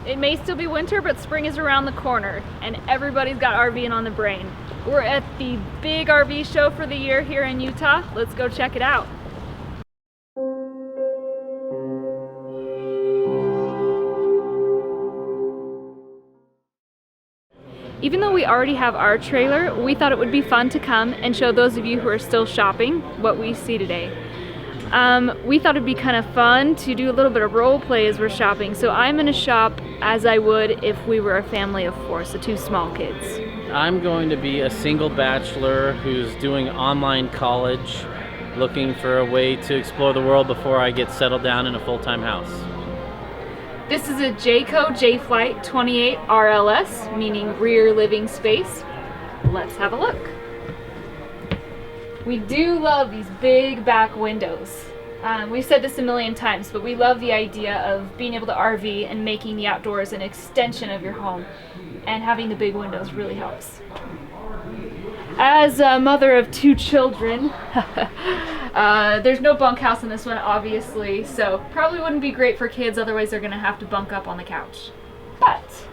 It may still be winter, but spring is around the corner and everybody's got RVing on the brain. We're at the big RV show for the year here in Utah. Let's go check it out. Even though we already have our trailer, we thought it would be fun to come and show those of you who are still shopping what we see today. We thought it'd be kind of fun to do a little bit of role play as we're shopping. So I'm gonna shop as I would if we were a family of 4, so 2 small kids. I'm going to be a single bachelor who's doing online college, looking for a way to explore the world before I get settled down in a full-time house. This is a Jayco Jay Flight 28 RLS, meaning rear living space. Let's have a look. We do love these big back windows. We've said this a million times, but we love the idea of being able to RV and making the outdoors an extension of your home, and having the big windows really helps. As a mother of 2 children, there's no bunkhouse in this one, obviously, so probably wouldn't be great for kids, otherwise they're gonna have to bunk up on the couch. But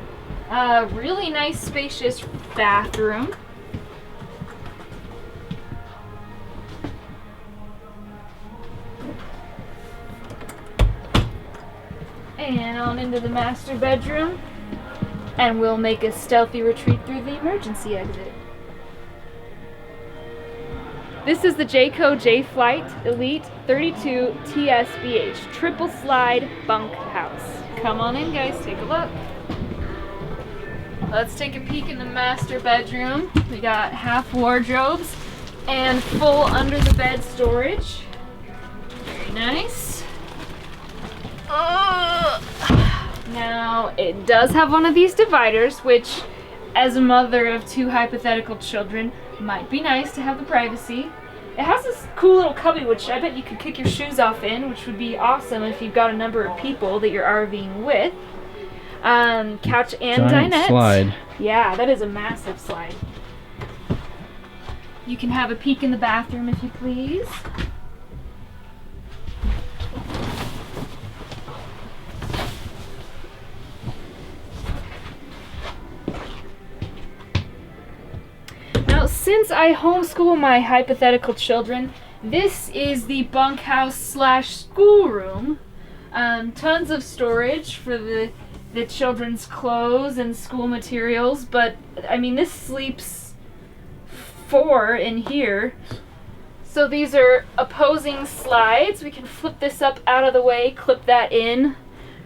a really nice spacious bathroom. And on into the master bedroom, and we'll make a stealthy retreat through the emergency exit. This is the Jayco Jay Flight Elite 32 TSBH triple slide bunk house. Come on in, guys, take a look. Let's take a peek in the master bedroom. We got half wardrobes and full under the bed storage. Very nice. Now, it does have one of these dividers, which, as a mother of 2 hypothetical children, might be nice to have the privacy. It has this cool little cubby, which I bet you could kick your shoes off in, which would be awesome if you've got a number of people that you're RVing with. Couch and Giant dinette. Slide. Yeah, that is a massive slide. You can have a peek in the bathroom if you please. Since I homeschool my hypothetical children, this is the bunkhouse slash schoolroom. Tons of storage for the children's clothes and school materials, but I mean, this sleeps 4 in here. So these are opposing slides. We can flip this up out of the way, clip that in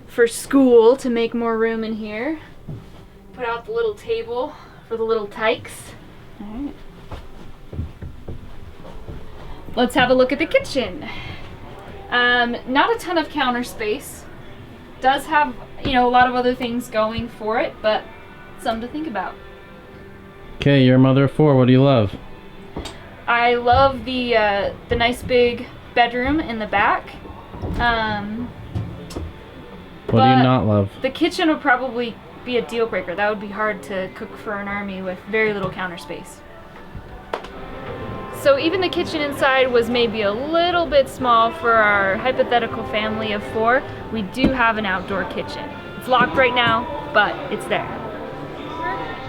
for school to make more room in here. Put out the little table for the little tykes. All right. Let's have a look at the kitchen. Not a ton of counter space. Does have, you know, a lot of other things going for it, but something to think about. Okay, you're a mother of 4. What do you love? I love the nice big bedroom in the back. What do you not love? The kitchen would probably be a deal breaker. That would be hard to cook for an army with very little counter space. So even the kitchen inside was maybe a little bit small for our hypothetical family of 4. We do have an outdoor kitchen. It's locked right now, but it's there.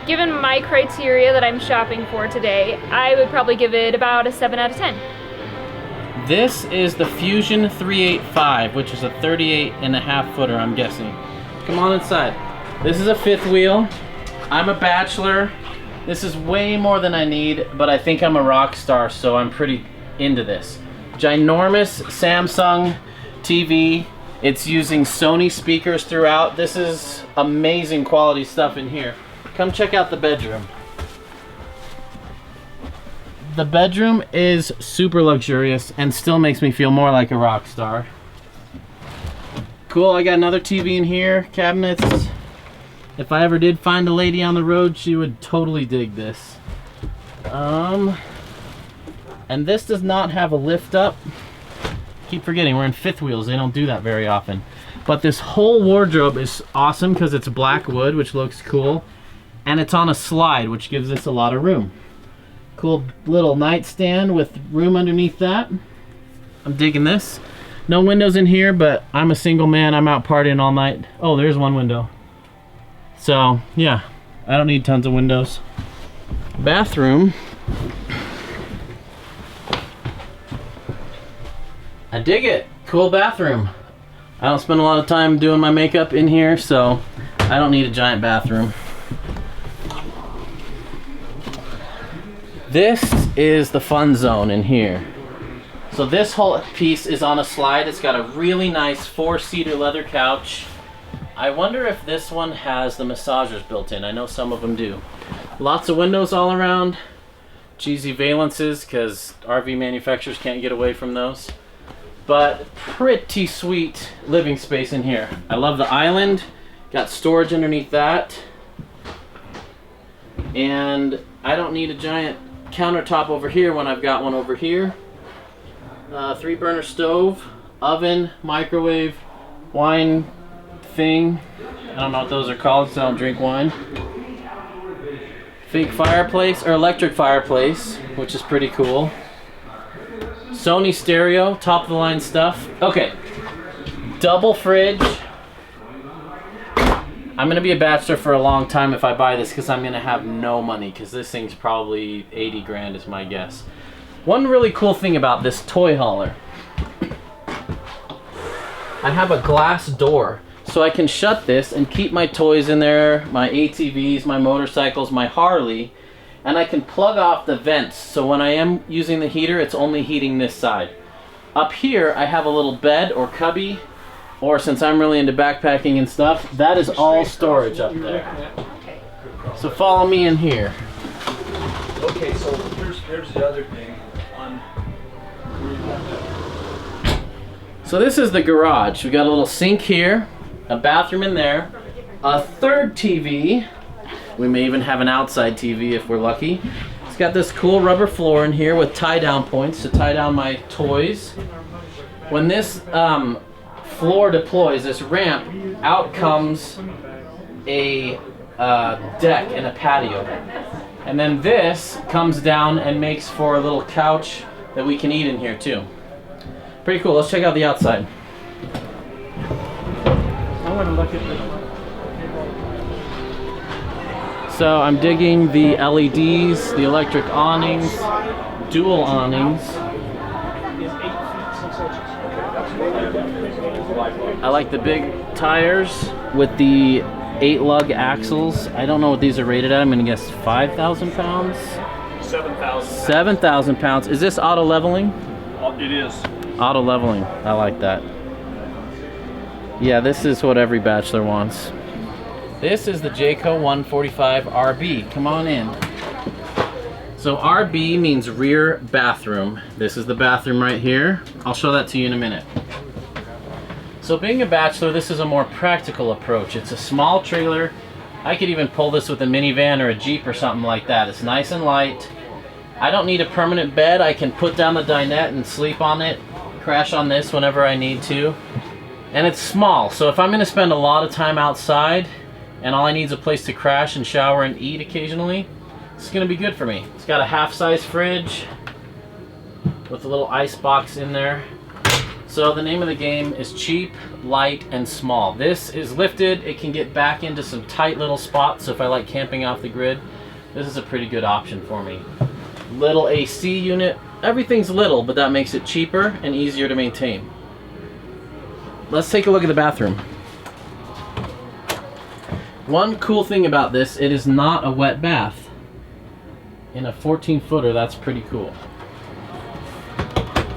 Given my criteria that I'm shopping for today, I would probably give it about a 7 out of 10. This is the Fusion 385, which is a 38.5 footer, I'm guessing. Come on inside. This is a 5th wheel. I'm a bachelor. This is way more than I need, but I think I'm a rock star, so I'm pretty into this. Ginormous Samsung TV. It's using Sony speakers throughout. This is amazing quality stuff in here. Come check out the bedroom. The bedroom is super luxurious and still makes me feel more like a rock star. Cool, I got another TV in here, cabinets. If I ever did find a lady on the road, she would totally dig this. And this does not have a lift up. Keep forgetting, we're in 5th wheels. They don't do that very often. But this whole wardrobe is awesome because it's black wood, which looks cool. And it's on a slide, which gives us a lot of room. Cool little nightstand with room underneath that. I'm digging this. No windows in here, but I'm a single man. I'm out partying all night. Oh, there's one window. So yeah, I don't need tons of windows. Bathroom. I dig it. Cool bathroom. I don't spend a lot of time doing my makeup in here, so I don't need a giant bathroom. This is the fun zone in here. So this whole piece is on a slide. It's got a really nice 4-seater leather couch. I wonder if this one has the massagers built in. I know some of them do. Lots of windows all around. Cheesy valences, because RV manufacturers can't get away from those. But pretty sweet living space in here. I love the island. Got storage underneath that. And I don't need a giant countertop over here when I've got one over here. 3-burner stove, oven, microwave, wine thing. I don't know what those are called, so I don't drink wine. Fake fireplace, or electric fireplace, which is pretty cool. Sony stereo, top of the line stuff. Okay, double fridge. I'm gonna be a bachelor for a long time if I buy this, because I'm gonna have no money, because this thing's probably 80 grand is my guess. One really cool thing about this toy hauler, I have a glass door, so I can shut this and keep my toys in there, my ATVs, my motorcycles, my Harley, and I can plug off the vents, so when I am using the heater, it's only heating this side. Up here, I have a little bed or cubby, or since I'm really into backpacking and stuff, that is all storage up there. So follow me in here. Okay, so here's the other thing. So this is the garage. We got a little sink here, a bathroom in there, a third TV. We may even have an outside TV if we're lucky. It's got this cool rubber floor in here with tie-down points to tie down my toys. When this floor deploys, this ramp, out comes a deck and a patio. And then this comes down and makes for a little couch that we can eat in here too. Pretty cool. Let's check out the outside. I want to look at this. So I'm digging the LEDs, the electric awnings, dual awnings. I like the big tires with the 8-lug axles. I don't know what these are rated at. I'm gonna guess 5,000 pounds. 7,000. 7,000 pounds. Is this auto leveling? It is. Auto leveling. I like that. Yeah, this is what every bachelor wants. This is the Jayco 145 RB. Come on in. So RB means rear bathroom. This is the bathroom right here. I'll show that to you in a minute. So being a bachelor, this is a more practical approach. It's a small trailer. I could even pull this with a minivan or a Jeep or something like that. It's nice and light. I don't need a permanent bed. I can put down the dinette and sleep on it, crash on this whenever I need to. And it's small, so if I'm gonna spend a lot of time outside and all I need is a place to crash and shower and eat occasionally, it's gonna be good for me. It's got a half-size fridge with a little ice box in there. So the name of the game is cheap, light, and small. This is lifted. It can get back into some tight little spots, so if I like camping off the grid, this is a pretty good option for me. Little AC unit. Everything's little, but that makes it cheaper and easier to maintain. Let's take a look at the bathroom. One cool thing about this, it is not a wet bath. In a 14-footer, that's pretty cool.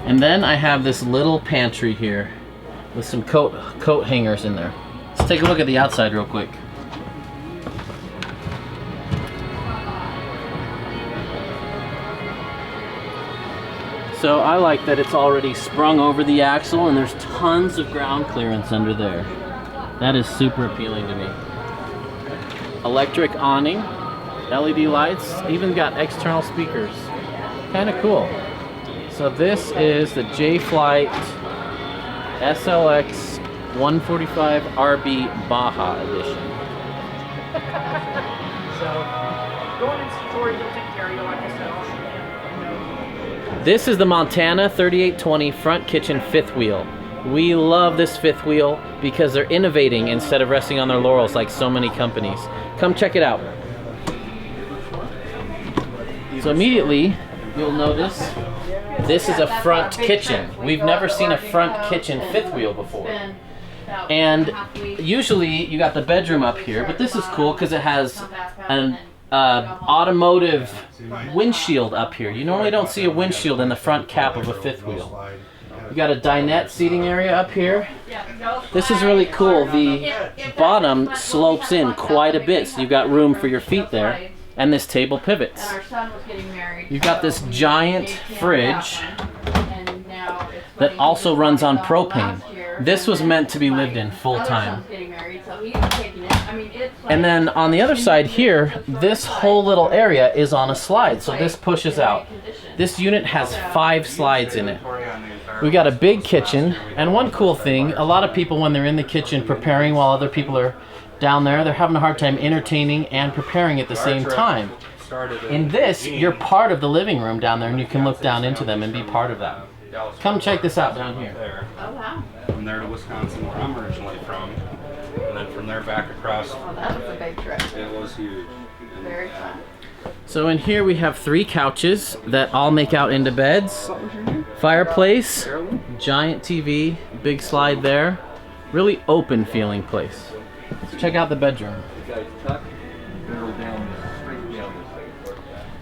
And then I have this little pantry here with some coat hangers in there. Let's take a look at the outside real quick. So I like that it's already sprung over the axle and there's tons of ground clearance under there. That is super appealing to me. Electric awning, LED lights, even got external speakers. Kind of cool. So this is the Jay Flight SLX 145 RB Baja edition. So, go in and see Tori, he'll take care of you, like I said. I'll shoot him. This is the Montana 3820 front kitchen fifth wheel. We love this fifth wheel because they're innovating instead of resting on their laurels like so many companies. Come check it out. So immediately, you'll notice this is a front kitchen. We've never seen a front kitchen fifth wheel before. And usually you got the bedroom up here, but this is cool because it has an automotive windshield up here. You normally don't see a windshield in the front cap of a fifth wheel. You got a dinette seating area up here. This is really cool. The bottom slopes in quite a bit, so you've got room for your feet there. And this table pivots. You've got this giant fridge that also runs on propane. This was meant to be lived in full time. And then on the other side here, this whole little area is on a slide, so this pushes out. This unit has 5 slides in it. We've got a big kitchen, and one cool thing, a lot of people when they're in the kitchen preparing while other people are down there, they're having a hard time entertaining and preparing at the same time. In this, you're part of the living room down there, and you can look down into them and be part of that. Come check this out down here. Oh, wow. From there to Wisconsin, where I'm originally from, and then from there back across. Oh, that was a big trip. It was huge. Very fun. So in here we have 3 couches that all make out into beds. Fireplace, giant TV, big slide there. Really open feeling place. Let's check out the bedroom.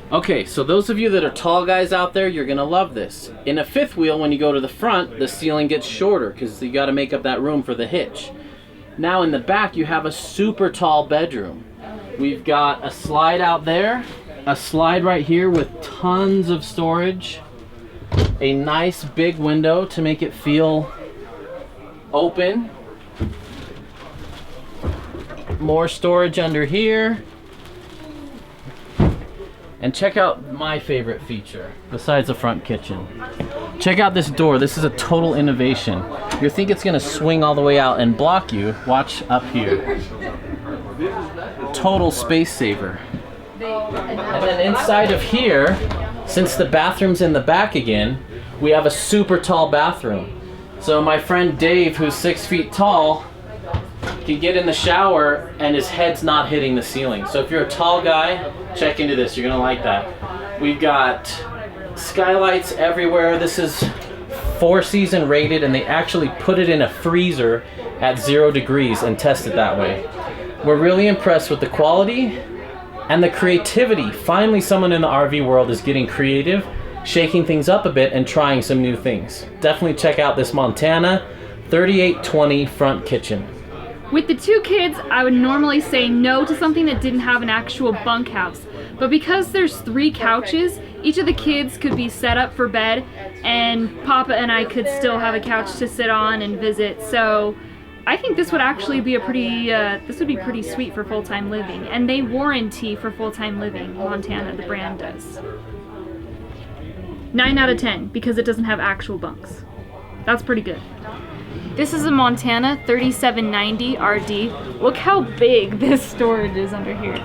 Okay, so those of you that are tall guys out there, you're gonna love this. In a fifth wheel, when you go to the front, the ceiling gets shorter because you gotta make up that room for the hitch. Now in the back, you have a super tall bedroom. We've got a slide out there, a slide right here with tons of storage, a nice big window to make it feel open. More storage under here. And check out my favorite feature, besides the front kitchen. Check out this door. This is a total innovation. You think it's gonna swing all the way out and block you. Watch up here. Total space saver. And then inside of here, since the bathroom's in the back again, we have a super tall bathroom. So my friend Dave, who's 6 feet tall, can get in the shower and his head's not hitting the ceiling. So if you're a tall guy, check into this. You're gonna like that. We've got skylights everywhere. This is 4-season rated, and they actually put it in a freezer at 0 degrees and test it that way. We're really impressed with the quality and the creativity. Finally, someone in the RV world is getting creative, shaking things up a bit and trying some new things. Definitely check out this Montana 3820 front kitchen. With the 2 kids, I would normally say no to something that didn't have an actual bunkhouse. But because there's 3 couches, each of the kids could be set up for bed, and Papa and I could still have a couch to sit on and visit. So I think this would actually be a pretty sweet for full-time living. And they warranty for full-time living, Montana, the brand does. 9 out of 10, because it doesn't have actual bunks. That's pretty good. This is a Montana 3790 RD. Look how big this storage is under here.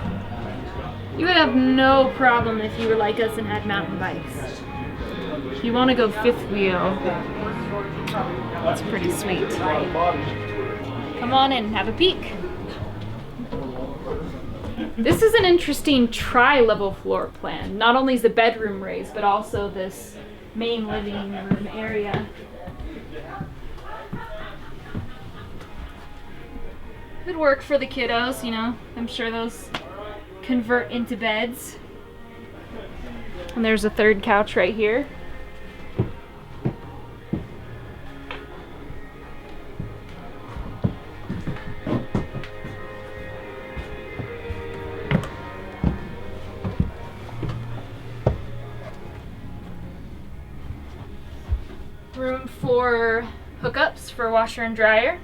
You would have no problem if you were like us and had mountain bikes. If you want to go fifth wheel, that's pretty sweet. Come on in, have a peek. This is an interesting tri-level floor plan. Not only is the bedroom raised, but also this main living room area. Could work for the kiddos, you know. I'm sure those convert into beds. And there's a 3rd couch right here. Room for hookups for washer and dryer.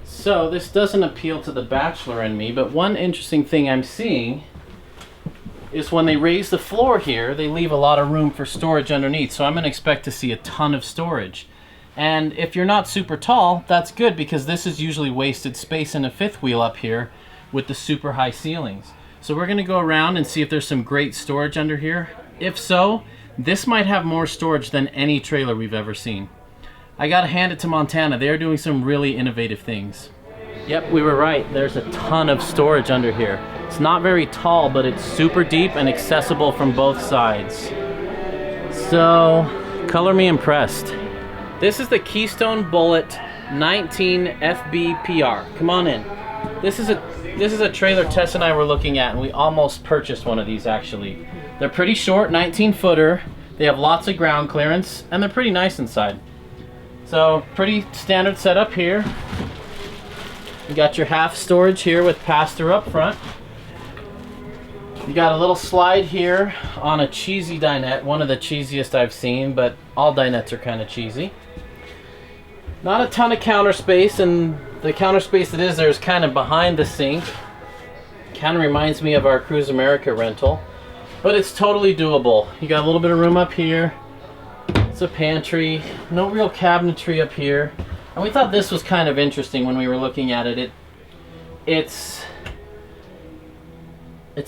So this doesn't appeal to the bachelor in me, but one interesting thing I'm seeing is when they raise the floor here, they leave a lot of room for storage underneath. So I'm going to expect to see a ton of storage. And if you're not super tall, that's good, because this is usually wasted space in a fifth wheel up here with the super high ceilings. So we're gonna go around and see if there's some great storage under here. If so, this might have more storage than any trailer we've ever seen. I gotta hand it to Montana. They are doing some really innovative things. Yep, we were right. There's a ton of storage under here. It's not very tall, but it's super deep and accessible from both sides. So, color me impressed. This is the Keystone Bullet 19 FBPR. Come on in. This is a trailer Tess and I were looking at, and we almost purchased one of these actually. They're pretty short, 19 footer. They have lots of ground clearance, and they're pretty nice inside. So, pretty standard setup here. You got your half storage here with pass-through up front. You got a little slide here on a cheesy dinette, one of the cheesiest I've seen, but all dinettes are kind of cheesy. Not a ton of counter space, and the counter space that is there is kind of behind the sink. Kind of reminds me of our Cruise America rental, but it's totally doable. You got a little bit of room up here. It's a pantry, no real cabinetry up here. And we thought this was kind of interesting when we were looking at it. It's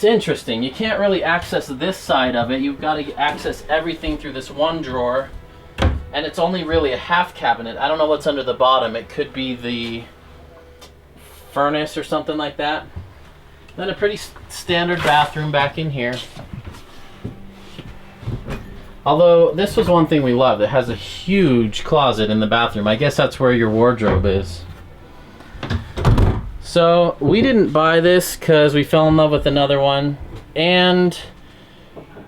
interesting. You can't really access this side of it. You've got to access everything through this one drawer. And it's only really a half cabinet. I don't know what's under the bottom. It could be the furnace or something like that. Then a pretty standard bathroom back in here. Although this was one thing we loved. It has a huge closet in the bathroom. I guess that's where your wardrobe is. So we didn't buy this because we fell in love with another one, and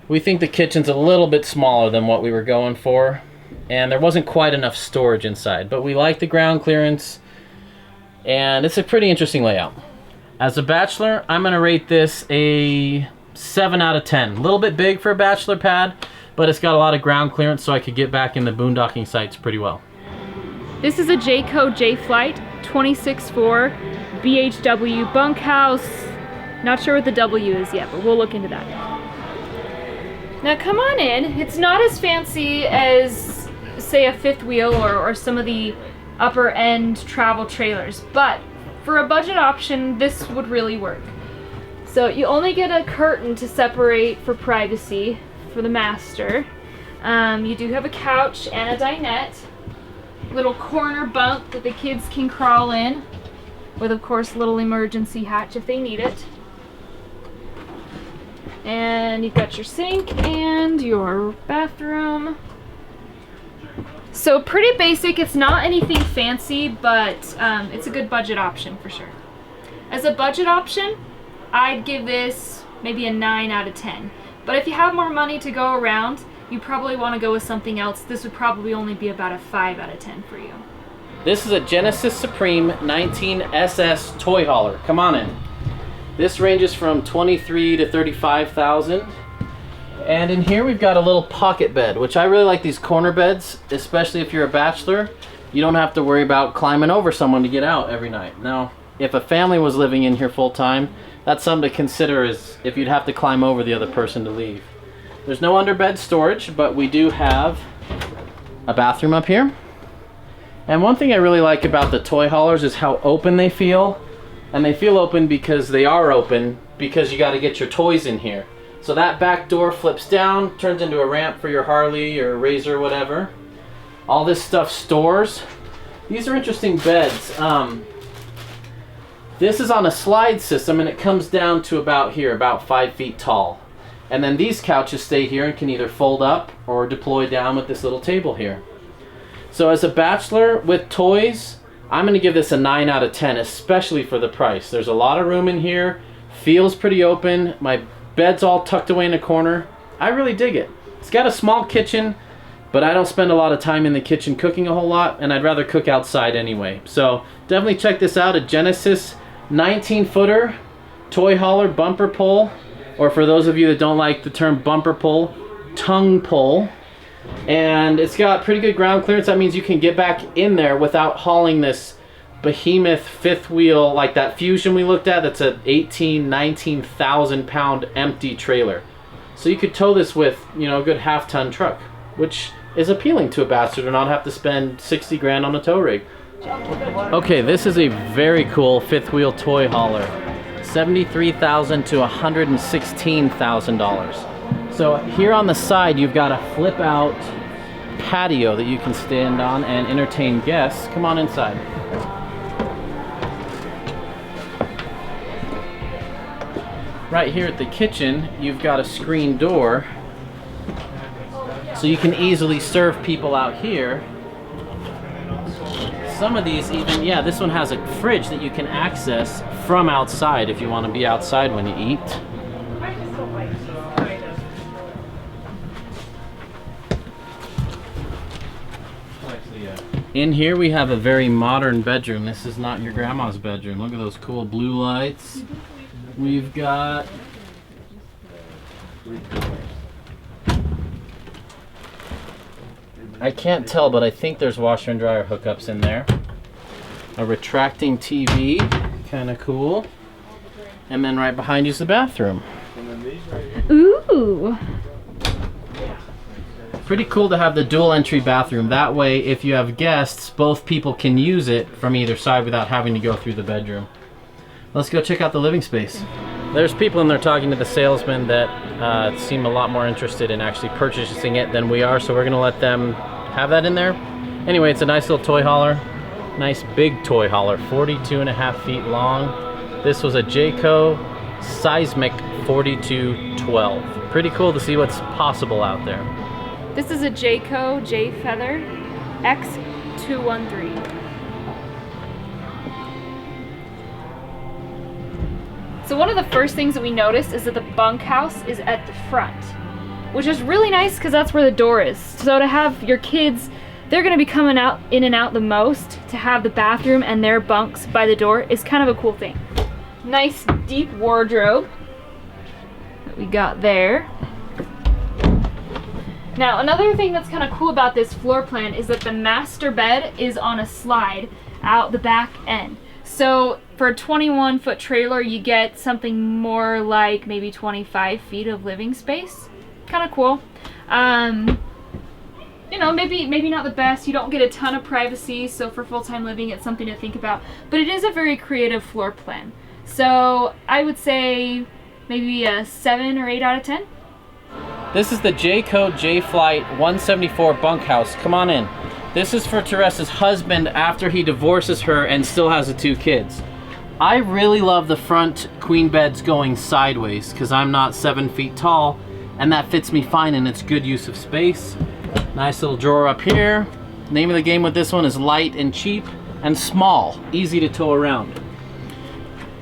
we think the kitchen's a little bit smaller than what we were going for, and there wasn't quite enough storage inside, but we like the ground clearance, and it's a pretty interesting layout. As a bachelor, I'm gonna rate this a 7 out of 10. A little bit big for a bachelor pad, but it's got a lot of ground clearance, so I could get back in the boondocking sites pretty well. This is a Jayco Jay Flight 26.4 BHW bunkhouse. Not sure what the W is yet, but we'll look into that. Now come on in. It's not as fancy as, say, a fifth wheel or some of the upper end travel trailers, but for a budget option, this would really work. So you only get a curtain to separate for privacy for the master. You do have a couch and a dinette. Little corner bunk that the kids can crawl in, with of course a little emergency hatch if they need it. And you've got your sink and your bathroom. So pretty basic. It's not anything fancy, but it's a good budget option for sure. As a budget option, I'd give this maybe a 9 out of 10. But if you have more money to go around, you probably want to go with something else. This would probably only be about a 5 out of 10 for you. This is a Genesis Supreme 19 SS toy hauler. Come on in. This ranges from 23 to 35,000. And in here we've got a little pocket bed, which I really like these corner beds, especially if you're a bachelor. You don't have to worry about climbing over someone to get out every night. Now, if a family was living in here full time, that's something to consider, is if you'd have to climb over the other person to leave. There's no underbed storage, but we do have a bathroom up here. And one thing I really like about the toy haulers is how open they feel. And they feel open because they are open, because you got to get your toys in here. So that back door flips down, turns into a ramp for your Harley or Razor or whatever. All this stuff stores. These are interesting beds. This is on a slide system, and it comes down to about here, about 5 feet tall. And then these couches stay here and can either fold up or deploy down with this little table here. So as a bachelor with toys, I'm going to give this a 9 out of 10, especially for the price. There's a lot of room in here, feels pretty open, my bed's all tucked away in a corner. I really dig it. It's got a small kitchen, but I don't spend a lot of time in the kitchen cooking a whole lot, and I'd rather cook outside anyway. So definitely check this out, a Genesis 19-footer toy hauler bumper pull, or for those of you that don't like the term bumper pull, tongue pull. And it's got pretty good ground clearance. That means you can get back in there without hauling this behemoth fifth wheel like that Fusion we looked at. That's an 19,000 pound empty trailer. So you could tow this with, you know, a good half-ton truck, which is appealing to a bachelor to not have to spend 60 grand on a tow rig. Okay, this is a very cool fifth wheel toy hauler. $73,000 to $116,000. So here on the side, you've got a flip out patio that you can stand on and entertain guests. Come on inside. Right here at the kitchen, you've got a screen door, so you can easily serve people out here. Some of these even, yeah, this one has a fridge that you can access from outside if you want to be outside when you eat. In here we have a very modern bedroom. This is not your grandma's bedroom. Look at those cool blue lights. We've got I can't tell, but I think there's washer and dryer hookups in there. A retracting TV, kind of cool. And then right behind you is the bathroom. Ooh. Pretty cool to have the dual entry bathroom. That way, if you have guests, both people can use it from either side without having to go through the bedroom. Let's go check out the living space. There's people in there talking to the salesman that seem a lot more interested in actually purchasing it than we are, so we're gonna let them have that in there. Anyway, it's a nice little toy hauler. Nice big toy hauler, 42.5 feet long. This was a Jayco Seismic 4212. Pretty cool to see what's possible out there. This is a Jayco Jayfeather X213. So one of the first things that we noticed is that the bunkhouse is at the front, which is really nice because that's where the door is. So to have your kids, they're going to be coming out in and out the most, to have the bathroom and their bunks by the door is kind of a cool thing. Nice deep wardrobe that we got there. Now another thing that's kind of cool about this floor plan is that the master bed is on a slide out the back end. So for a 21-foot trailer, you get something more like maybe 25 feet of living space. Kind of cool. You know, maybe not the best. You don't get a ton of privacy, so for full-time living, it's something to think about. But it is a very creative floor plan. So I would say maybe a 7 or 8 out of 10. This is the Jayco Jay Flight 174 bunkhouse. Come on in. This is for Teresa's husband after he divorces her and still has the 2 kids. I really love the front queen beds going sideways because I'm not 7 feet tall, and that fits me fine and it's good use of space. Nice little drawer up here. Name of the game with this one is light and cheap and small, easy to tow around.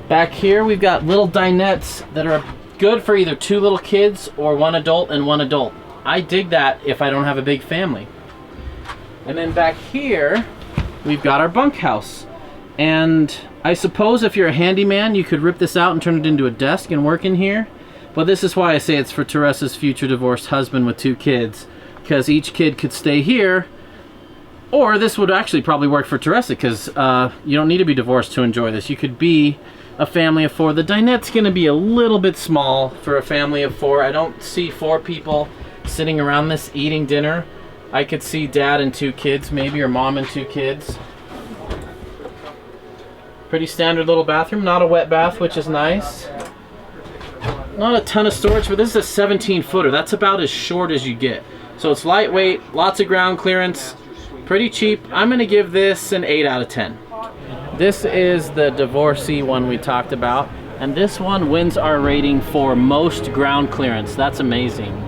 Back here we've got little dinettes that are good for either 2 little kids or 1 adult and 1 adult. I dig that if I don't have a big family. And then back here we've got our bunkhouse. And I suppose if you're a handyman, you could rip this out and turn it into a desk and work in here. But this is why I say it's for Teresa's future divorced husband with 2 kids, because each kid could stay here. Or this would actually probably work for Teresa, because you don't need to be divorced to enjoy this. You could be a family of 4. The dinette's going to be a little bit small for a family of 4. I don't see 4 people sitting around this eating dinner. I could see dad and 2 kids maybe, or mom and 2 kids. Pretty standard little bathroom, not a wet bath, which is nice. Not a ton of storage, but this is a 17 footer. That's about as short as you get. So it's lightweight, lots of ground clearance, pretty cheap. I'm gonna give this an 8 out of 10. This is the divorcee one we talked about, and this one wins our rating for most ground clearance. That's amazing.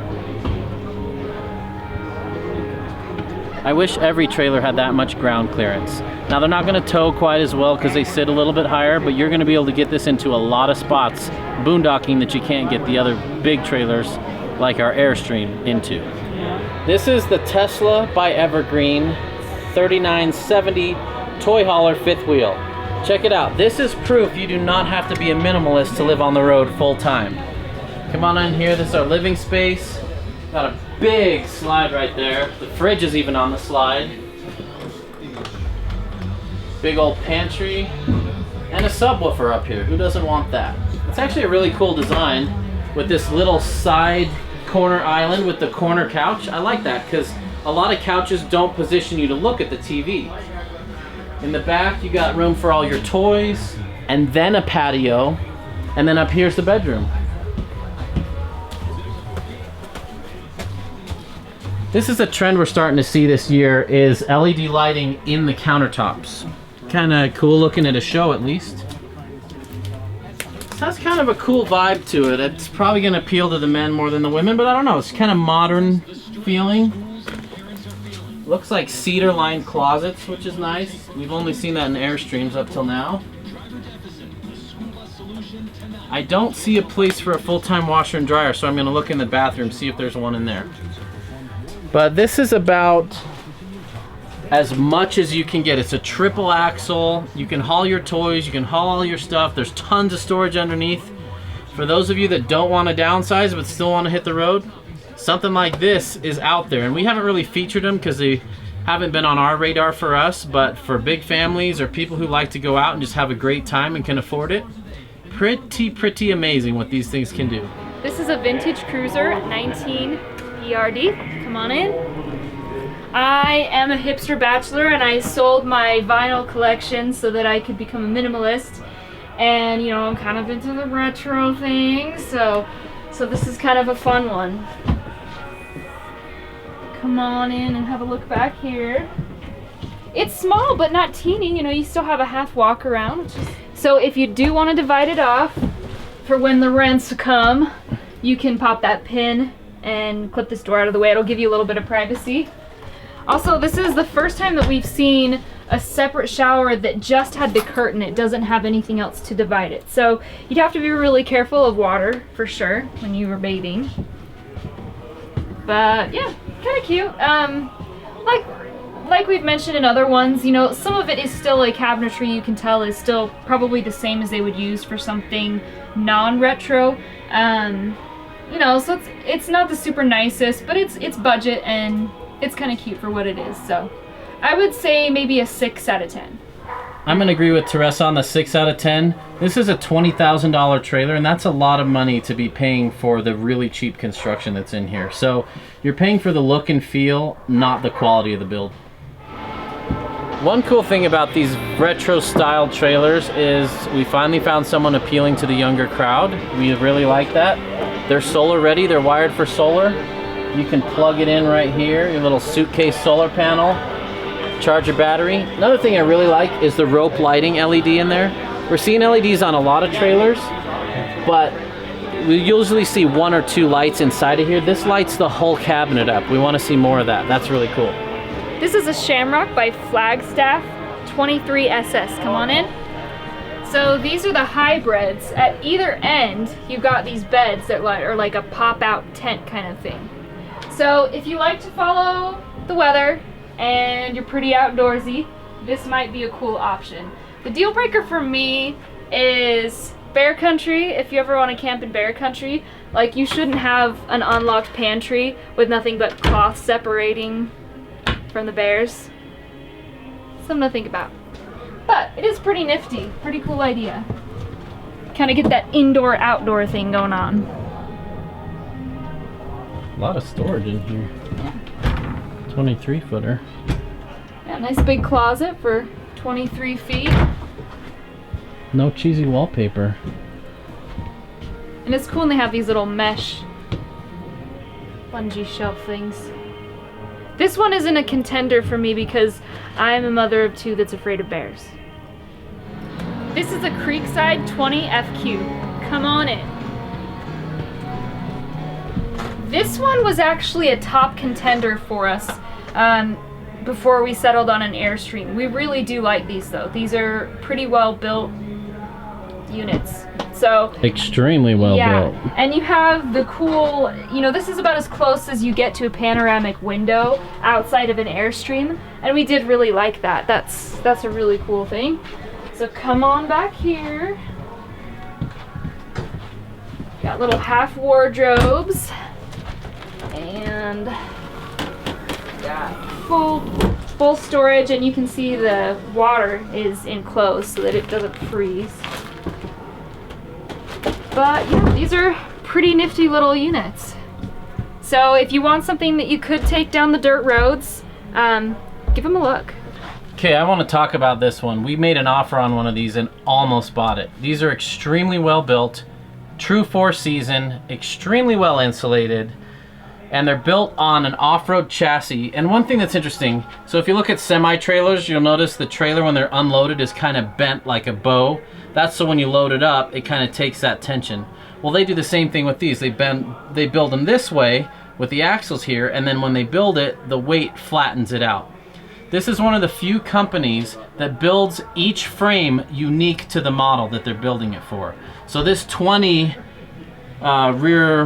I wish every trailer had that much ground clearance. Now they're not going to tow quite as well because they sit a little bit higher, but you're going to be able to get this into a lot of spots, boondocking, that you can't get the other big trailers like our Airstream into. This is the Tesla by Evergreen 3970 toy hauler 5th wheel. Check it out. This is proof you do not have to be a minimalist to live on the road full time. Come on in here. This is our living space. Got a big slide right there. The fridge is even on the slide. Big old pantry and a subwoofer up here. Who doesn't want that? It's actually a really cool design with this little side corner island with the corner couch. I like that because a lot of couches don't position you to look at the TV. In the back you got room for all your toys, and then a patio, And then up here's the bedroom. This is a trend we're starting to see this year, is LED lighting in the countertops. Kind of cool looking at a show, at least. This has kind of a cool vibe to it. It's probably going to appeal to the men more than the women, but I don't know. It's kind of modern feeling. Looks like cedar lined closets, which is nice. We've only seen that in Airstreams up till now. I don't see a place for a full-time washer and dryer, so I'm going to look in the bathroom, see if there's one in there. But this is about as much as you can get. It's a triple axle. You can haul your toys, you can haul all your stuff. There's tons of storage underneath. For those of you that don't want to downsize but still want to hit the road, something like this is out there. And we haven't really featured them because they haven't been on our radar for us, but for big families or people who like to go out and just have a great time and can afford it, pretty amazing what these things can do. This is a vintage cruiser, 19 ERD. Come on in. I am a hipster bachelor and I sold my vinyl collection so that I could become a minimalist. And you know, I'm kind of into the retro thing, so this is kind of a fun one. Come on in and have a look back here. It's small but not teeny, you know, you still have a half walk around. So if you do want to divide it off for when the rents come, you can pop that pin and clip this door out of the way. It'll give you a little bit of privacy. Also, this is the first time that we've seen a separate shower that just had the curtain. It doesn't have anything else to divide it. So you'd have to be really careful of water for sure when you were bathing. But yeah, kind of cute. Like we've mentioned in other ones, you know, some of it is still like cabinetry. You can tell is still probably the same as they would use for something non-retro. You know, so it's not the super nicest, but it's budget and it's kind of cute for what it is. So I would say maybe a 6 out of 10. I'm going to agree with Teresa on the 6 out of 10. This is a $20,000 trailer, and that's a lot of money to be paying for the really cheap construction that's in here. So you're paying for the look and feel, not the quality of the build. One cool thing about these retro style trailers is we finally found someone appealing to the younger crowd. We really like that. They're solar ready, they're wired for solar. You can plug it in right here, your little suitcase solar panel, charge your battery. Another thing I really like is the rope lighting LED in there. We're seeing LEDs on a lot of trailers, but we usually see 1 or 2 lights inside of here. This lights the whole cabinet up. We want to see more of that. That's really cool. This is a Shamrock by Flagstaff 23SS. Come on in. So these are the hybrids. At either end, you've got these beds that are like a pop-out tent kind of thing. So if you like to follow the weather and you're pretty outdoorsy, this might be a cool option. The deal breaker for me is bear country. If you ever want to camp in bear country, like, you shouldn't have an unlocked pantry with nothing but cloth separating from the bears. Something to think about. But it is pretty nifty, pretty cool idea. Kind of get that indoor-outdoor thing going on. A lot of storage in here. Yeah. 23-footer. Yeah, nice big closet for 23 feet. No cheesy wallpaper. And it's cool when they have these little mesh bungee shelf things. This one isn't a contender for me because I'm a mother of 2 that's afraid of bears. This is a Creekside 20 FQ. Come on in. This one was actually a top contender for us before we settled on an Airstream. We really do like these though. These are pretty well built units. So extremely well built. And you have the cool, you know, this is about as close as you get to a panoramic window outside of an Airstream, and we did really like that. That's a really cool thing. So come on back here. Got little half wardrobes, and got full storage, and you can see the water is enclosed so that it doesn't freeze. But yeah, these are pretty nifty little units. So if you want something that you could take down the dirt roads, give them a look. Okay, I want to talk about this one. We made an offer on one of these and almost bought it. These are extremely well built, true 4-season, extremely well insulated, and they're built on an off-road chassis. And one thing that's interesting, so if you look at semi-trailers, you'll notice the trailer when they're unloaded is kind of bent like a bow. That's so when you load it up, it kind of takes that tension. Well, they do the same thing with these. They build them this way with the axles here, and then when they build it, the weight flattens it out. This is one of the few companies that builds each frame unique to the model that they're building it for. So this 20 rear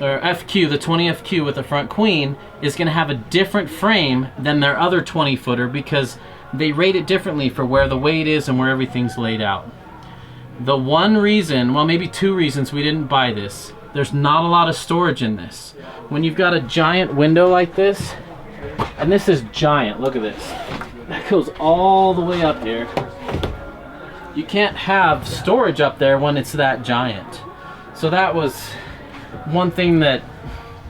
or FQ, the 20 FQ with the front queen, is going to have a different frame than their other 20 footer because they rate it differently for where the weight is and where everything's laid out. The one reason, well maybe two reasons we didn't buy this, there's not a lot of storage in this. When you've got a giant window like this, and this is giant, look at this, that goes all the way up here. You can't have storage up there when it's that giant. So that was one thing that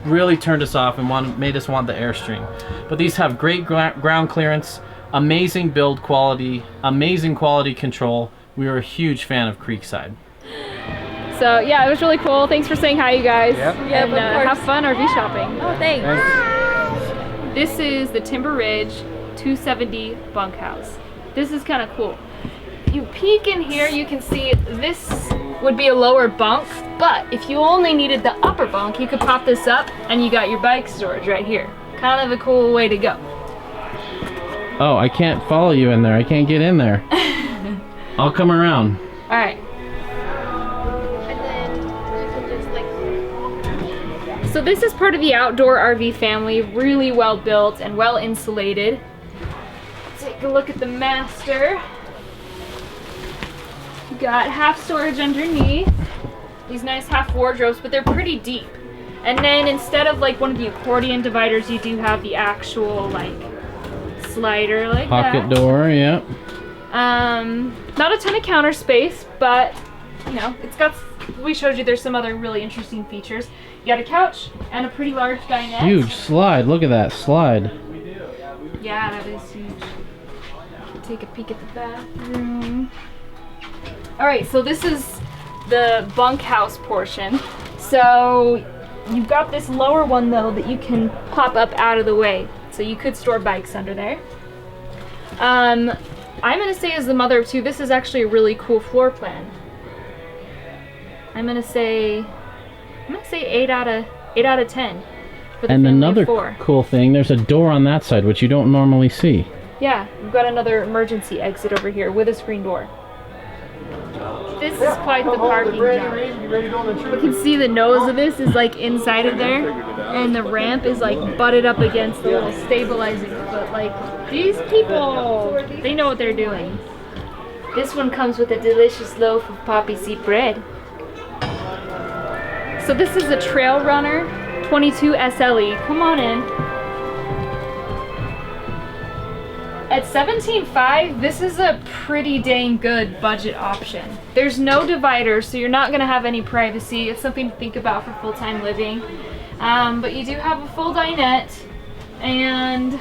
really turned us off and made us want the Airstream. But these have great ground clearance, amazing build quality, amazing quality control. We were a huge fan of Creekside. So yeah, it was really cool. Thanks for saying hi, you guys. Yep. And have fun RV shopping. Oh, thanks. This is the Timber Ridge 270 bunkhouse. This is kind of cool. You peek in here, you can see this would be a lower bunk, but if you only needed the upper bunk, you could pop this up and you got your bike storage right here. Kind of a cool way to go. Oh, I can't follow you in there. I can't get in there. I'll come around. All right. And then you can just like... So this is part of the outdoor RV family, really well built and well insulated. Take a look at the master. You got half storage underneath, these nice half wardrobes, but they're pretty deep. And then instead of like one of the accordion dividers, you do have the actual like slider like Pocket that. door, yeah. Not a ton of counter space, but you know, it's got, we showed you there's some other really interesting features. You got a couch and a pretty large dinette. Huge slide, look at that slide. Yeah, that is huge. Take a peek at the bathroom. Alright, so this is the bunkhouse portion. So you've got this lower one though that you can pop up out of the way. So you could store bikes under there. I'm gonna say as the mother of two, this is actually a really cool floor plan. I'm gonna say 8 out of 10. For the And family of another 4. cool thing, there's a door on that side, which you don't normally see. Yeah, we've got another emergency exit over here with a screen door. This is quite the parking job. You can see the nose of this is like inside of there, and the ramp is like butted up against the little stabilizing foot. Like, these people, they know what they're doing. This one comes with a delicious loaf of poppy seed bread. So this is a Trail Runner 22 SLE. Come on in. At $17,500, this is a pretty dang good budget option. There's no divider, so you're not gonna have any privacy. It's something to think about for full-time living. But you do have a full dinette and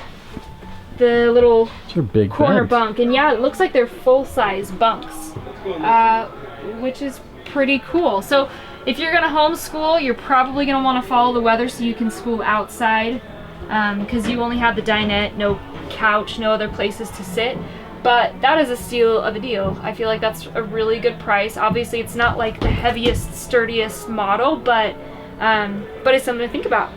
the little big corner beds. bunk. And yeah, it looks like they're full-size bunks, which is pretty cool. So if you're gonna homeschool, you're probably gonna wanna follow the weather so you can school outside, because you only have the dinette, no couch, no other places to sit. But that is a steal of a deal. I feel like that's a really good price. Obviously it's not like the heaviest, sturdiest model, but it's something to think about.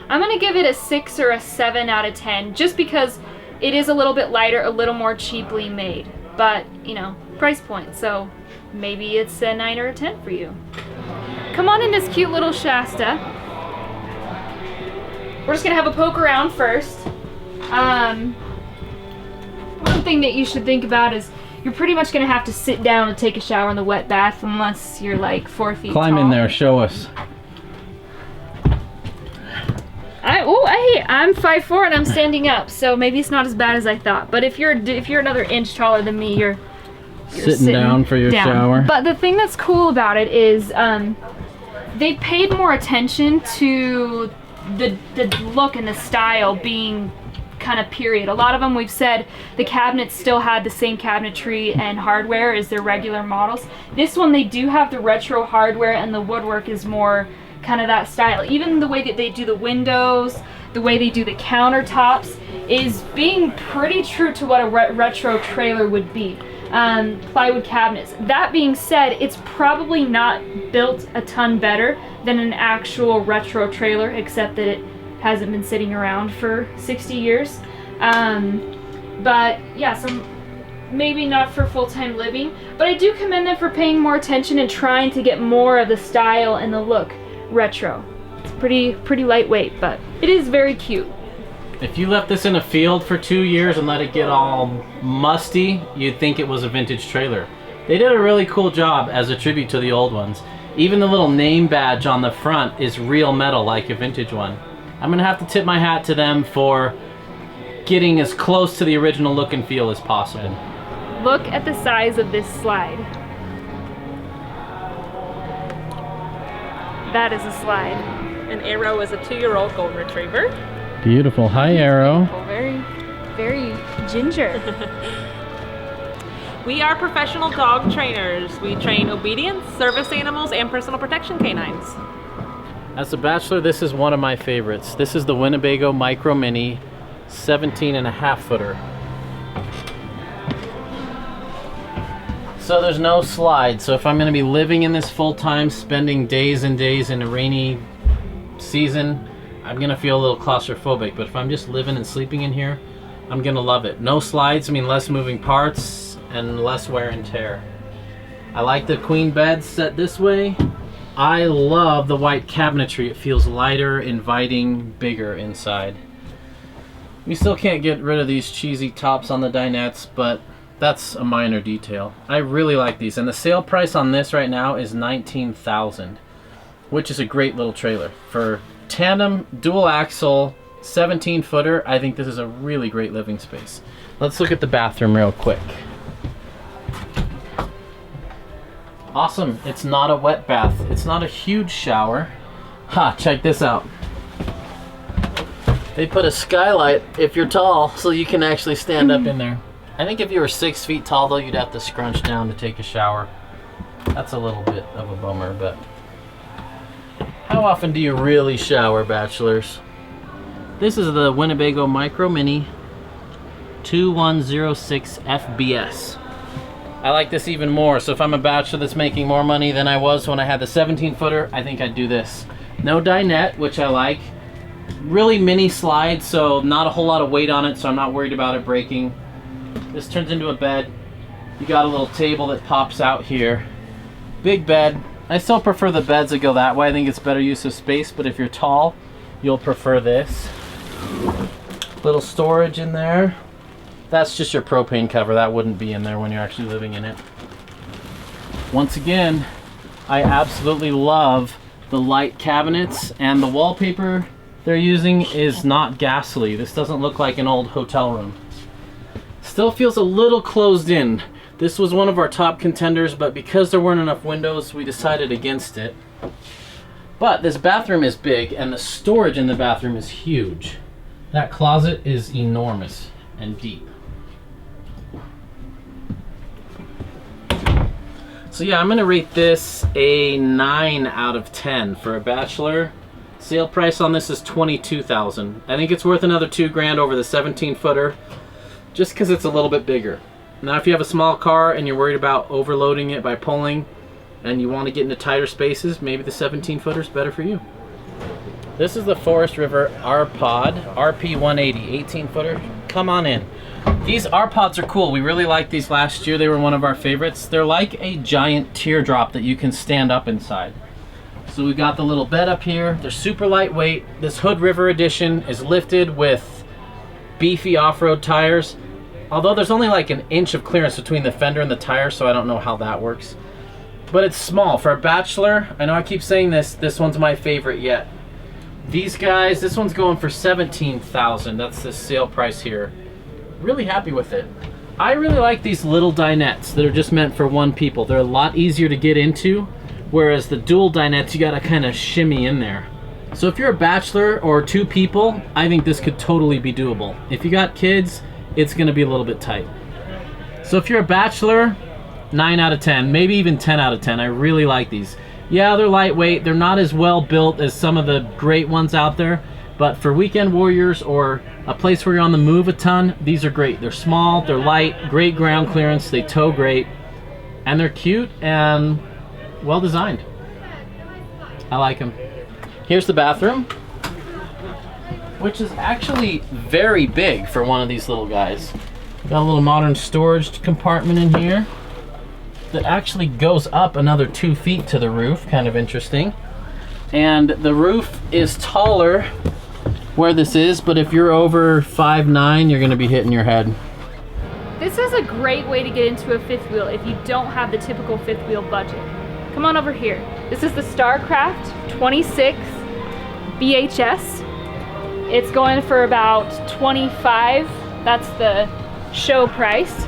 I'm gonna give it a 6 or a 7 out of 10, just because it is a little bit lighter, a little more cheaply made, but you know, price point, so maybe it's a 9 or a 10 for you. Come on in this cute little Shasta. We're just gonna have a poke around first. One thing that you should think about is you're pretty much gonna have to sit down and take a shower in the wet bath unless you're like 4 feet tall. Climb in there, show us. I'm 5'4" and I'm standing up, so maybe it's not as bad as I thought. But if you're another inch taller than me, you're Sitting down for your shower. But the thing that's cool about it is they paid more attention to the look and the style being kind of period. A lot of them we've said the cabinets still had the same cabinetry and hardware as their regular models. This one, they do have the retro hardware, and the woodwork is more kind of that style. Even the way that they do the windows, the way they do the countertops is being pretty true to what a retro trailer would be. Plywood cabinets. That being said, it's probably not built a ton better than an actual retro trailer, except that it hasn't been sitting around for 60 years. But yeah, so maybe not for full-time living, but I do commend them for paying more attention and trying to get more of the style and the look retro. It's pretty lightweight, but it is very cute. If you left this in a field for 2 years and let it get all musty, you'd think it was a vintage trailer. They did a really cool job as a tribute to the old ones. Even the little name badge on the front is real metal like a vintage one. I'm gonna have to tip my hat to them for getting as close to the original look and feel as possible. Look at the size of this slide. That is a slide. And Arrow is a 2-year-old golden retriever. Beautiful. Hi, Arrow. Oh, very ginger. We are professional dog trainers. We train obedience, service animals, and personal protection canines. As a bachelor, this is one of my favorites. This is the Winnebago Micro Mini 17.5 footer. So there's no slide. So if I'm going to be living in this full time, spending days and days in a rainy season, I'm gonna feel a little claustrophobic, but if I'm just living and sleeping in here, I'm gonna love it. No slides, I mean less moving parts and less wear and tear. I like the queen bed set this way. I love the white cabinetry. It feels lighter, inviting, bigger inside. We still can't get rid of these cheesy tops on the dinettes, but that's a minor detail. I really like these, and the sale price on this right now is $19,000, which is a great little trailer. For tandem, dual axle, 17 footer, I think this is a really great living space. Let's look at the bathroom real quick. Awesome, it's not a wet bath. It's not a huge shower. Ha, check this out. They put a skylight if you're tall, so you can actually stand up in there. I think if you were 6 feet tall though, you'd have to scrunch down to take a shower. That's a little bit of a bummer, but how often do you really shower, bachelors? This is the Winnebago Micro Mini 2106 FBS. I like this even more, so if I'm a bachelor that's making more money than I was when I had the 17 footer, I think I'd do this. No dinette, which I like. Really mini slide, so not a whole lot of weight on it, so I'm not worried about it breaking. This turns into a bed. You got a little table that pops out here. Big bed. I still prefer the beds that go that way. I think it's better use of space, but if you're tall, you'll prefer this. Little storage in there. That's just your propane cover. That wouldn't be in there when you're actually living in it. Once again, I absolutely love the light cabinets, and the wallpaper they're using is not ghastly. This doesn't look like an old hotel room. Still feels a little closed in. This was one of our top contenders, but because there weren't enough windows, we decided against it. But this bathroom is big, and the storage in the bathroom is huge. That closet is enormous and deep. So yeah, I'm gonna rate this a 9 out of 10 for a bachelor. Sale price on this is $22,000. I think it's worth another $2,000 over the 17 footer, just because it's a little bit bigger. Now if you have a small car and you're worried about overloading it by pulling and you want to get into tighter spaces, maybe the 17 footer is better for you. This is the Forest River Rpod RP180 18 footer. Come on in. These Rpods are cool. We really liked these last year. They were one of our favorites. They're like a giant teardrop that you can stand up inside. So we've got the little bed up here. They're super lightweight. This Hood River edition is lifted with beefy off-road tires. Although there's only like an inch of clearance between the fender and the tire, so I don't know how that works. But it's small. For a bachelor, I know I keep saying this one's my favorite yet. These guys, this one's going for $17,000. That's the sale price here. Really happy with it. I really like these little dinettes that are just meant for one people. They're a lot easier to get into, whereas the dual dinettes, you gotta kind of shimmy in there. So if you're a bachelor or 2 people, I think this could totally be doable. If you got kids, it's gonna be a little bit tight. So if you're a bachelor, 9 out of 10, maybe even 10 out of 10. I really like these. Yeah, they're lightweight. They're not as well built as some of the great ones out there, but for weekend warriors or a place where you're on the move a ton, these are great. They're small, they're light, great ground clearance, they tow great, and they're cute and well designed. I like them. Here's the bathroom, which is actually very big for one of these little guys. Got a little modern storage compartment in here that actually goes up another 2 feet to the roof, kind of interesting. And the roof is taller where this is, but if you're over 5'9", you're gonna be hitting your head. This is a great way to get into a fifth wheel if you don't have the typical fifth wheel budget. Come on over here. This is the Starcraft 26 BHS. It's going for about $25. That's the show price.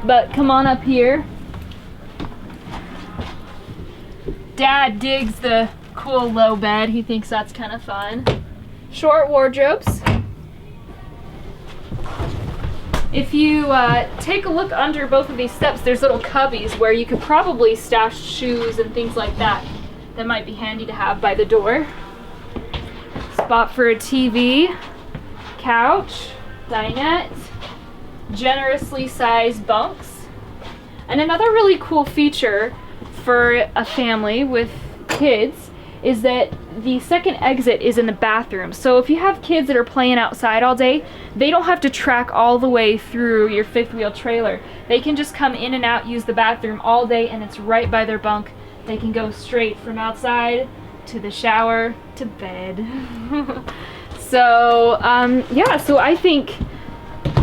But come on up here. Dad digs the cool low bed. He thinks that's kind of fun. Short wardrobes. If you take a look under both of these steps, there's little cubbies where you could probably stash shoes and things like that. That might be handy to have by the door. Spot for a TV, couch, dinette, generously sized bunks. And another really cool feature for a family with kids is that the second exit is in the bathroom. So if you have kids that are playing outside all day, they don't have to track all the way through your fifth wheel trailer. They can just come in and out, use the bathroom all day, and it's right by their bunk. They can go straight from outside to the shower to bed. So yeah, so I think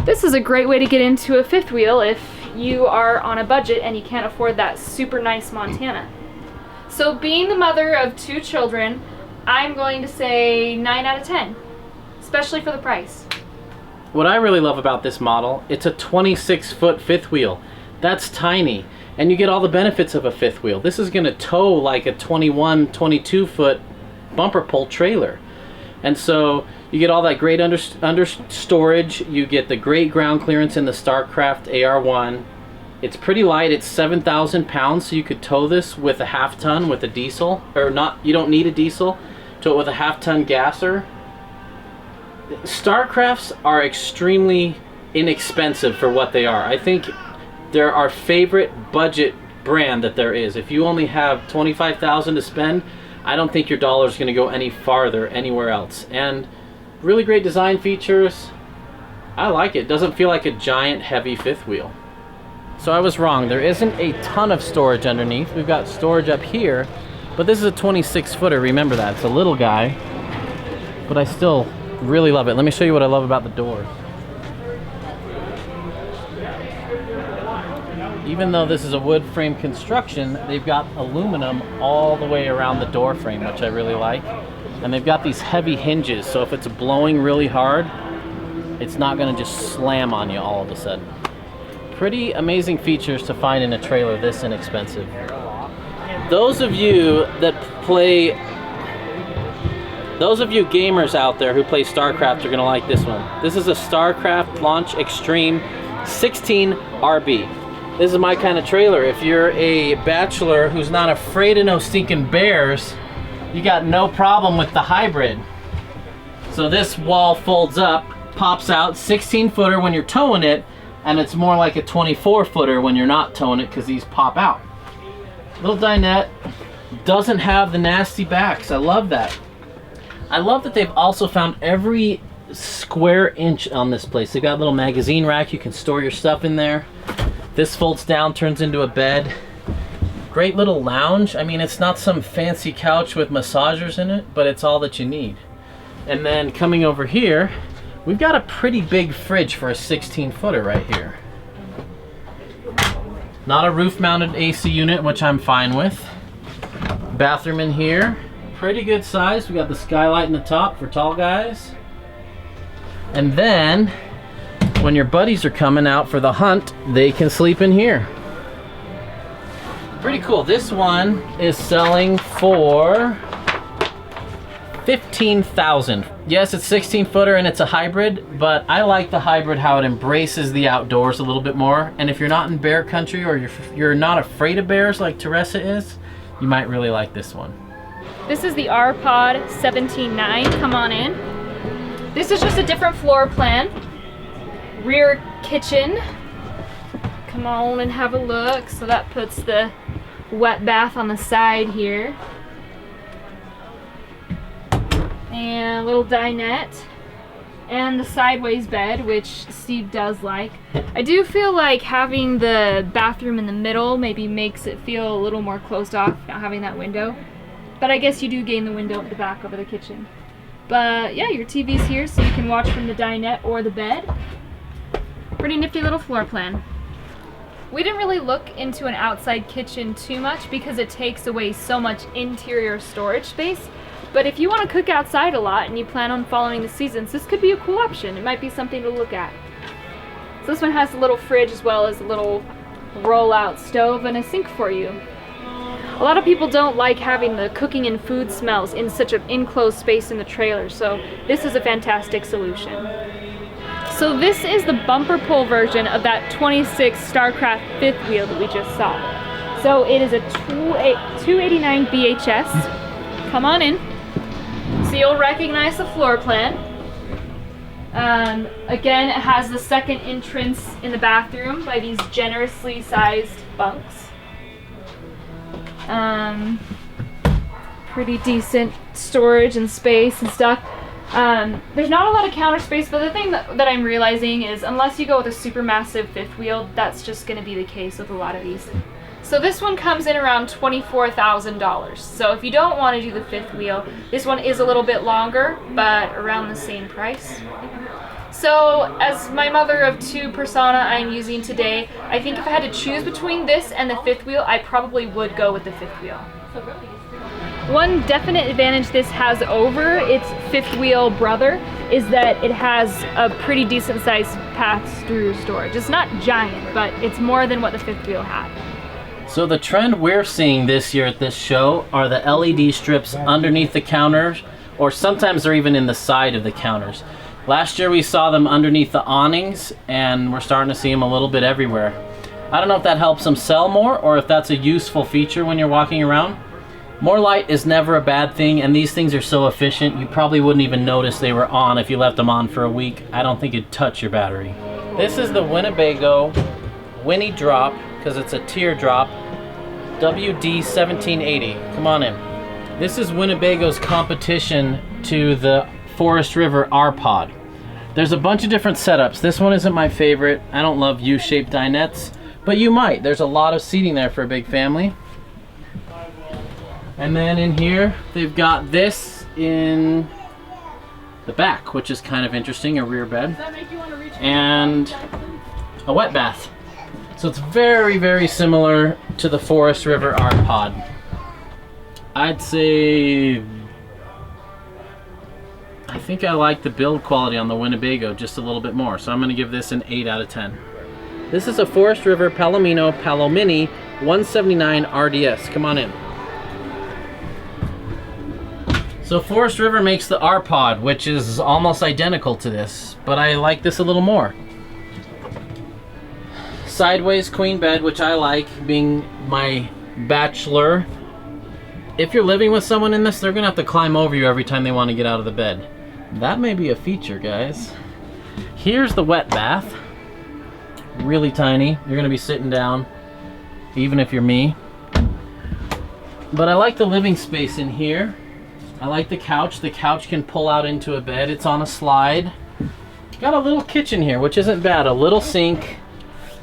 this is a great way to get into a fifth wheel if you are on a budget and you can't afford that super nice Montana. So being the mother of 2 children, I'm going to say 9 out of 10, especially for the price. What I really love about this model, it's a 26-foot fifth wheel. That's tiny, and you get all the benefits of a fifth wheel. This is gonna tow like a 21, 22-foot bumper pull trailer. And so you get all that great under storage, you get the great ground clearance in the Starcraft AR-One. It's pretty light, it's 7,000 pounds, so you could tow this with a half-ton with a diesel, or not, you don't need a diesel, tow it with a half-ton gasser. Starcrafts are extremely inexpensive for what they are. I think they're our favorite budget brand that there is. If you only have $25,000 to spend, I don't think your dollar's gonna go any farther anywhere else. And really great design features. I like it. It doesn't feel like a giant heavy fifth wheel. So I was wrong, there isn't a ton of storage underneath. We've got storage up here, but this is a 26-footer, remember that. It's a little guy, but I still really love it. Let me show you what I love about the door. Even though this is a wood frame construction, they've got aluminum all the way around the door frame, which I really like. And they've got these heavy hinges, so if it's blowing really hard, it's not gonna just slam on you all of a sudden. Pretty amazing features to find in a trailer this inexpensive. Those of you gamers out there who play Starcraft are gonna like this one. This is a Starcraft Launch Extreme 16 RB. This is my kind of trailer. If you're a bachelor who's not afraid of no stinking bears, you got no problem with the hybrid. So this wall folds up, pops out, 16-footer when you're towing it, and it's more like a 24-footer when you're not towing it because these pop out. Little dinette, doesn't have the nasty backs. I love that. I love that they've also found every square inch on this place. They've got a little magazine rack. You can store your stuff in there. This folds down, turns into a bed. Great little lounge. I mean, it's not some fancy couch with massagers in it, but it's all that you need. And then coming over here, we've got a pretty big fridge for a 16-footer right here. Not a roof-mounted AC unit, which I'm fine with. Bathroom in here, pretty good size. We got the skylight in the top for tall guys. And then, when your buddies are coming out for the hunt, they can sleep in here. Pretty cool. This one is selling for $15,000. Yes, it's 16-footer and it's a hybrid, but I like the hybrid how it embraces the outdoors a little bit more. And if you're not in bear country or you're not afraid of bears like Teresa is, you might really like this one. This is the Rpod 17.9. Come on in. This is just a different floor plan. Rear kitchen. Come on and have a look. So that puts the wet bath on the side here. And a little dinette. And the sideways bed, which Steve does like. I do feel like having the bathroom in the middle maybe makes it feel a little more closed off, not having that window. But I guess you do gain the window at the back over the kitchen. But yeah, your TV's here so you can watch from the dinette or the bed. Pretty nifty little floor plan. We didn't really look into an outside kitchen too much because it takes away so much interior storage space. But if you want to cook outside a lot and you plan on following the seasons, this could be a cool option. It might be something to look at. So this one has a little fridge as well as a little roll-out stove and a sink for you. A lot of people don't like having the cooking and food smells in such an enclosed space in the trailer, so this is a fantastic solution. So this is the bumper pull version of that 26 Starcraft fifth wheel that we just saw. So it is a 289 BHS. Come on in. So you'll recognize the floor plan. Again, it has the second entrance in the bathroom by these generously sized bunks. Pretty decent storage and space and stuff. There's not a lot of counter space, but the thing that I'm realizing is unless you go with a super massive fifth wheel, that's just going to be the case with a lot of these. So this one comes in around $24,000. So if you don't want to do the fifth wheel, this one is a little bit longer, but around the same price. So as my mother of two persona I'm using today, I think if I had to choose between this and the fifth wheel, I probably would go with the fifth wheel. One definite advantage this has over its fifth wheel brother is that it has a pretty decent sized pass-through storage. It's not giant, but it's more than what the fifth wheel had. So the trend we're seeing this year at this show are the LED strips underneath the counters, or sometimes they're even in the side of the counters. Last year we saw them underneath the awnings, and we're starting to see them a little bit everywhere. I don't know if that helps them sell more or if that's a useful feature when you're walking around. More light is never a bad thing, and these things are so efficient you probably wouldn't even notice they were on if you left them on for a week. I don't think it'd touch your battery. This is the Winnebago Winnie drop, because it's a teardrop, WD1780. Come on in. This is Winnebago's competition to the Forest River Rpod. There's a bunch of different setups. This one isn't my favorite. I don't love U-shaped dinettes, but you might. There's a lot of seating there for a big family. And then in here, they've got this in the back, which is kind of interesting, a rear bed. And a wet bath. So it's very, very similar to the Forest River Rpod. I'd say, I think I like the build quality on the Winnebago just a little bit more, so I'm going to give this an 8 out of 10. This is a Forest River Palomino Palomini 179 RDS. Come on in. So Forest River makes the Rpod, which is almost identical to this, but I like this a little more. Sideways queen bed, which I like, being my bachelor. If you're living with someone in this, they're gonna have to climb over you every time they want to get out of the bed. That may be a feature, guys. Here's the wet bath. Really tiny. You're gonna be sitting down, even if you're me. But I like the living space in here. I like the couch. The couch can pull out into a bed. It's on a slide. Got a little kitchen here, which isn't bad. A little sink,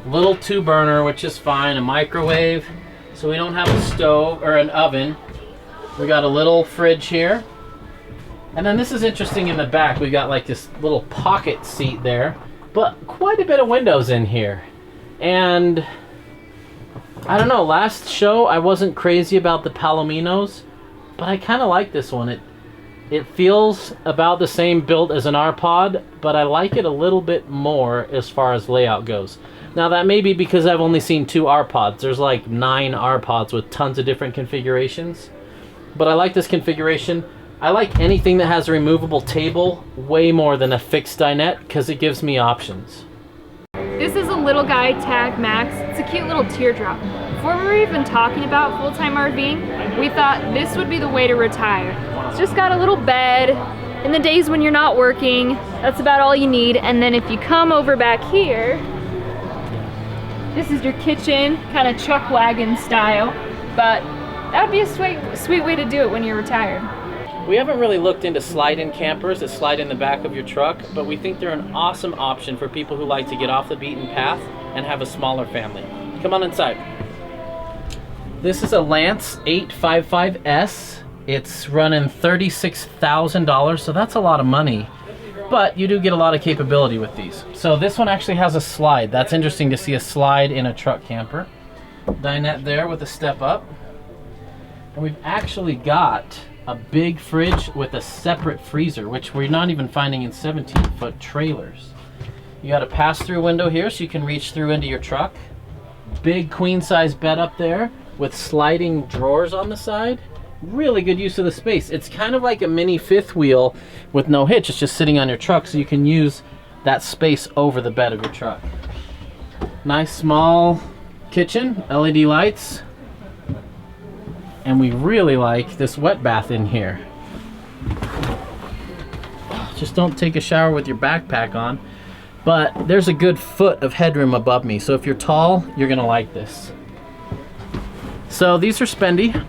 little 2-burner, which is fine. A microwave, so we don't have a stove or an oven. We got a little fridge here. And then this is interesting in the back. We got like this little pocket seat there, but quite a bit of windows in here. And I don't know, last show I wasn't crazy about the Palominos, but I kind of like this one. It feels about the same build as an Rpod, but I like it a little bit more as far as layout goes. Now that may be because I've only seen 2 Rpods. There's like 9 Rpods with tons of different configurations. But I like this configuration. I like anything that has a removable table way more than a fixed dinette because it gives me options. This is a little guy tag Max. It's a cute little teardrop. Before we were even talking about full-time RVing, we thought this would be the way to retire. It's just got a little bed. In the days when you're not working, that's about all you need. And then if you come over back here, this is your kitchen, kind of chuck wagon style. But that would be a sweet way to do it when you're retired. We haven't really looked into slide-in campers that slide in the back of your truck, but we think they're an awesome option for people who like to get off the beaten path and have a smaller family. Come on inside. This is a Lance 855S. It's running $36,000, so that's a lot of money. But you do get a lot of capability with these. So this one actually has a slide. That's interesting to see a slide in a truck camper. Dinette there with a step up. And we've actually got a big fridge with a separate freezer, which we're not even finding in 17-foot trailers. You got a pass-through window here so you can reach through into your truck. Big queen-size bed up there with sliding drawers on the side. Really good use of the space. It's kind of like a mini fifth wheel with no hitch. It's just sitting on your truck so you can use that space over the bed of your truck. Nice small kitchen, LED lights. And we really like this wet bath in here. Just don't take a shower with your backpack on. But there's a good foot of headroom above me. So if you're tall, you're gonna like this. So these are spendy.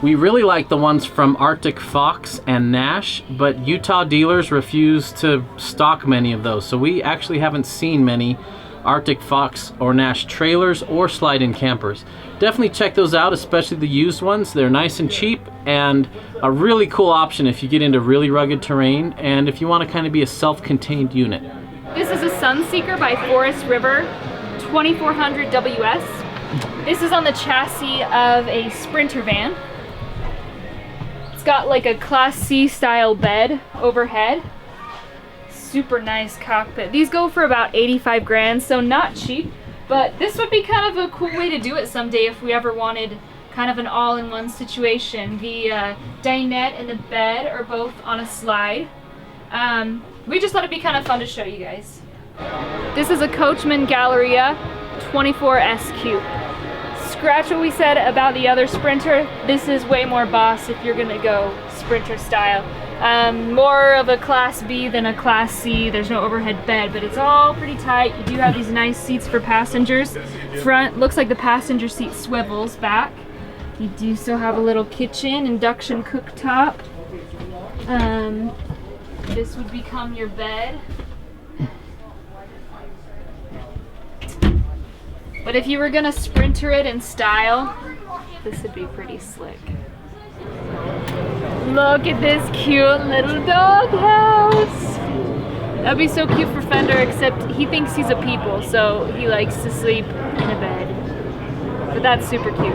We really like the ones from Arctic Fox and Nash, but Utah dealers refuse to stock many of those. So we actually haven't seen many Arctic Fox or Nash trailers or slide-in campers. Definitely check those out, especially the used ones. They're nice and cheap and a really cool option if you get into really rugged terrain and if you want to kind of be a self-contained unit. This is a Sunseeker by Forest River, 2400 WS. This is on the chassis of a Sprinter van. It's got like a Class C style bed overhead. Super nice cockpit. These go for about 85 grand, so not cheap, but this would be kind of a cool way to do it someday if we ever wanted kind of an all-in-one situation. The dinette and the bed are both on a slide. We just thought it'd be kind of fun to show you guys. This is a Coachmen Galleria 24S Cube. Scratch what we said about the other Sprinter. This is way more boss if you're gonna go Sprinter style. More of a Class B than a Class C. There's no overhead bed, but it's all pretty tight. You do have these nice seats for passengers. Front looks like the passenger seat swivels back. You do still have a little kitchen, induction cooktop. This would become your bed. But if you were gonna Sprinter it in style, this would be pretty slick. Look at this cute little doghouse. That'd be so cute for Fender, except he thinks he's a people, so he likes to sleep in a bed. But that's super cute.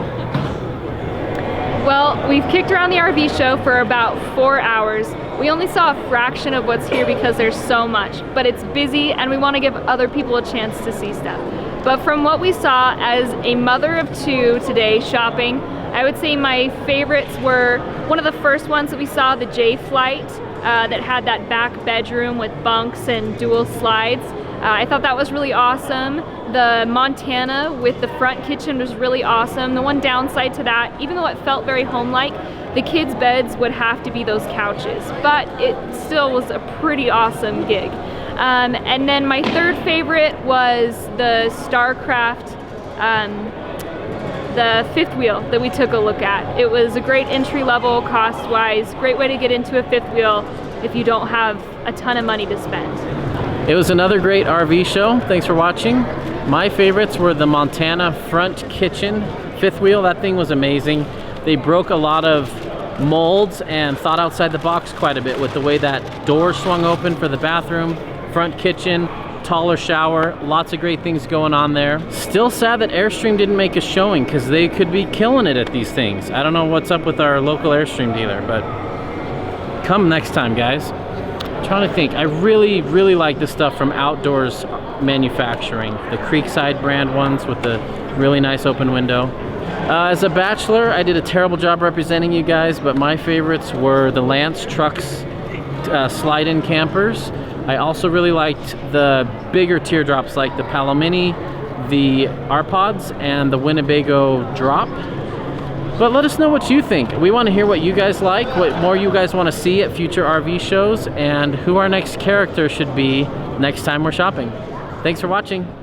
Well, we've kicked around the RV show for about 4 hours. We only saw a fraction of what's here because there's so much, but it's busy and we want to give other people a chance to see stuff. But from what we saw as a mother of two today shopping, I would say my favorites were one of the first ones that we saw, the Jayflight, that had that back bedroom with bunks and dual slides. I thought that was really awesome. The Montana with the front kitchen was really awesome. The one downside to that, even though it felt very home-like, the kids' beds would have to be those couches, but it still was a pretty awesome gig. And then my third favorite was the Starcraft, the fifth wheel that we took a look at. It was a great entry level cost-wise, great way to get into a fifth wheel if you don't have a ton of money to spend. It was another great RV show. Thanks for watching. My favorites were the Montana front kitchen fifth wheel. That thing was amazing. They broke a lot of molds and thought outside the box quite a bit with the way that door swung open for the bathroom, front kitchen, taller shower, lots of great things going on there. Still sad that Airstream didn't make a showing because they could be killing it at these things. I don't know what's up with our local Airstream dealer, but come next time, guys. I'm trying to think. I really like the stuff from Outdoors Manufacturing, the Creekside brand ones with the really nice open window. As a bachelor, I did a terrible job representing you guys, but my favorites were the Lance trucks, slide-in campers. I also really liked the bigger teardrops like the Palomini, the Rpods, and the Winnebago drop. But let us know what you think. We want to hear what you guys like, what more you guys want to see at future RV shows, and who our next character should be next time we're shopping. Thanks for watching.